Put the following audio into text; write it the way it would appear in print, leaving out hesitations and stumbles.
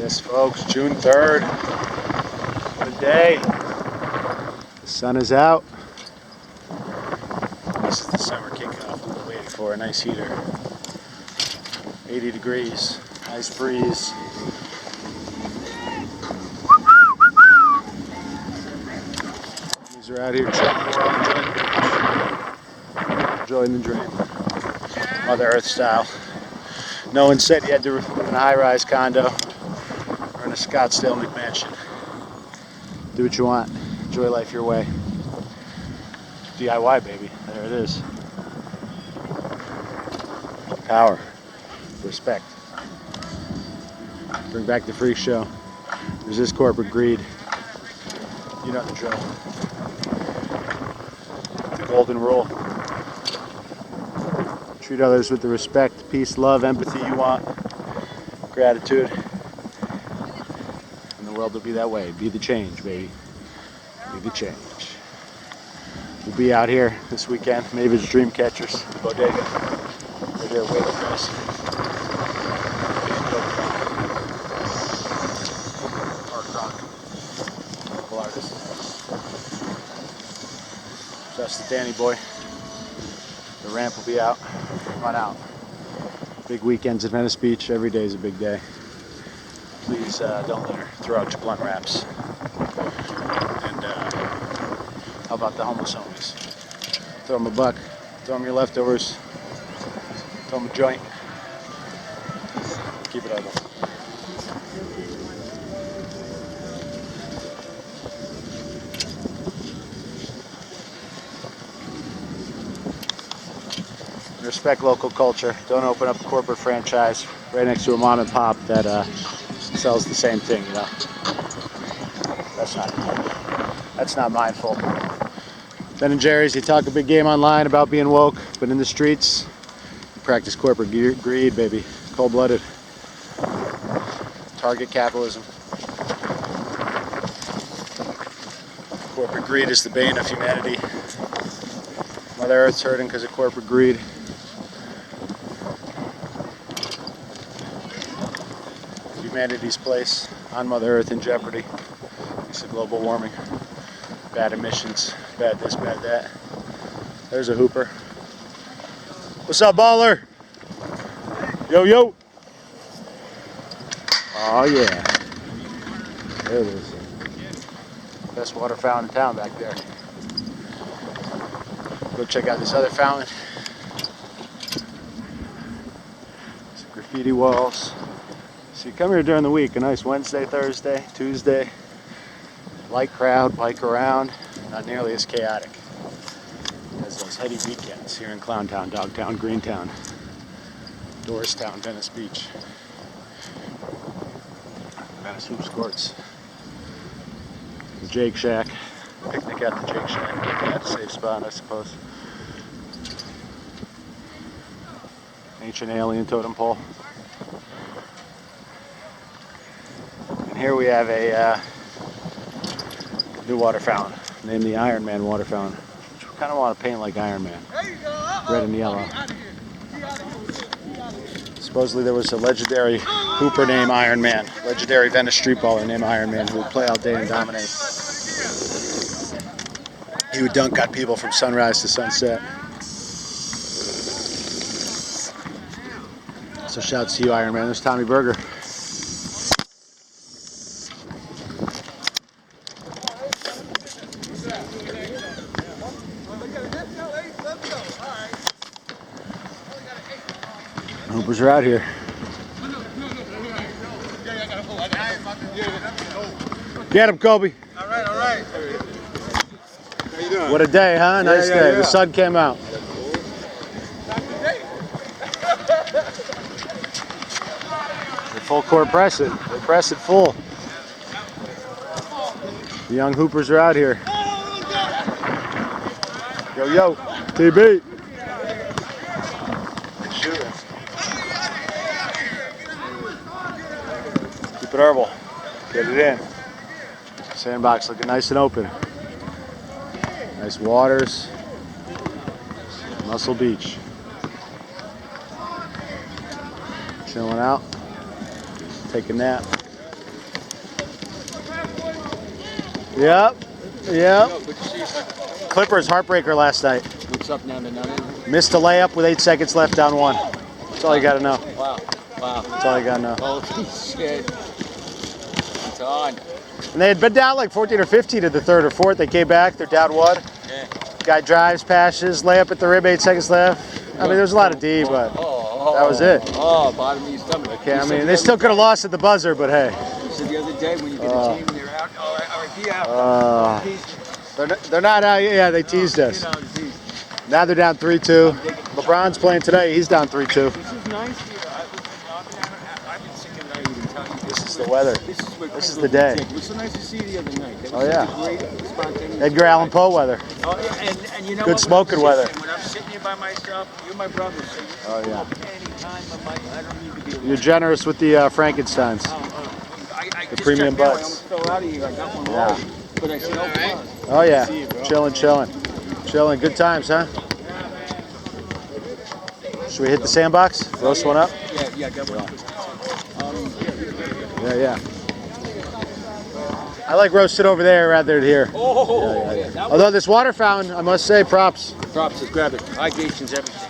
Yes, folks, June 3rd. What a day. The sun is out. This is the summer kickoff we've been waiting for. A nice heater. 80 degrees. Nice breeze. These are out here enjoying the dream. Mother Earth style. No one said you had to live in a high-rise condo or in a Scottsdale McMansion. Do what you want. Enjoy life your way. DIY, baby. There it is. Power. Respect. Bring back the freak show. Resist corporate greed. You know the drill. The golden rule. Treat others with the respect, peace, love, empathy you want. Gratitude. And the world will be that way. Be the change, baby. Be the change. We'll be out here this weekend. Maybe it's Dream Catchers, the bodega. We're there waiting for us. Local artist. Just the Danny boy. The ramp will be out. Run out. Big weekends at Venice Beach. Every day is a big day. Please don't litter. Throw out your blunt wraps. And how about the homeless homies? Throw them a buck. Throw them your leftovers. Throw them a joint. Keep it ugly. Respect local culture. Don't open up a corporate franchise right next to a mom and pop that sells the same thing, you know. That's not mindful. Ben and Jerry's, you talk a big game online about being woke, but in the streets, you practice corporate greed, baby. Cold-blooded. Target capitalism. Corporate greed is the bane of humanity. Mother Earth's hurting because of corporate greed. Humanity's place on Mother Earth in jeopardy. It's the global warming, bad emissions, bad this, bad that. There's a hooper. What's up, baller? Yo, yo. Oh yeah. There it is. Best water fountain in town back there. Go check out this other fountain. Some graffiti walls. So you come here during the week, a nice Wednesday, Thursday, Tuesday, light crowd, bike around, not nearly as chaotic as those heady weekends here in Clowntown, Dogtown, Greentown, Doorstown, Venice Beach, Venice Hoops Courts, the Jake Shack, picnic at the Jake Shack, that's a safe spot, I suppose. Ancient alien totem pole. Here we have a new water fountain named the Iron Man water fountain, which we kind of want to paint like Iron Man, red and yellow. Supposedly there was a legendary hooper named Iron Man, legendary Venice street baller named Iron Man who would play all day and dominate. He would dunk on people from sunrise to sunset. So shouts to you, Iron Man. There's Tommy Berger. Hoopers are out here. Get him, Kobe. All right. How you doing? What a day, huh? Nice day. The sun came out. They're full court press it. They press it full. The young hoopers are out here. Yo, yo. TB. Shooting. Keep it herbal. Get it in. Sandbox looking nice and open. Nice waters. Muscle Beach. Chilling out. Take a nap. Yep. Yep. Yo, good to see you. Clippers heartbreaker last night. What's up now? Missed a layup with 8 seconds left, down 1. That's all you got to know. Wow. Wow. That's all you got to know. Holy shit. It's on. And they had been down like 14 or 15 at the third or fourth. They came back. They're down 1. Yeah. Guy drives, passes, layup at the rim, 8 seconds left. I mean, there's a lot of D, but that was it. Oh, bottom of your stomach. Okay, I mean, they still could have lost at the buzzer, but hey. You said the other day when you get a team and they're out, be out. They're not out. Yeah, they teased us. Now they're down 3-2. LeBron's playing today. He's down 3-2. This is nice here. I've been sick of it. I even tell you. This is the weather. This is the day. It was so nice to see you the other night. That was Oh, yeah. such a great spontaneous Edgar Allan Poe weather. Oh, yeah, and you know Good what? smoking weather. When I'm sitting here by myself, you're my brother, so you Oh, yeah. anytime I don't need to be alone. You're generous with the Frankensteins. I The just premium checked out. butts. I almost fell out of here. I got one Yeah. wrong. But I said, oh, Oh, yeah. See you, bro. Chilling. Good times, huh? Should we hit the sandbox? Roast one up? Yeah, I got one. Yeah. I like roasted over there rather than here. Oh, Although this water fountain, I must say, props. Props, just grab it. Hydration's everything.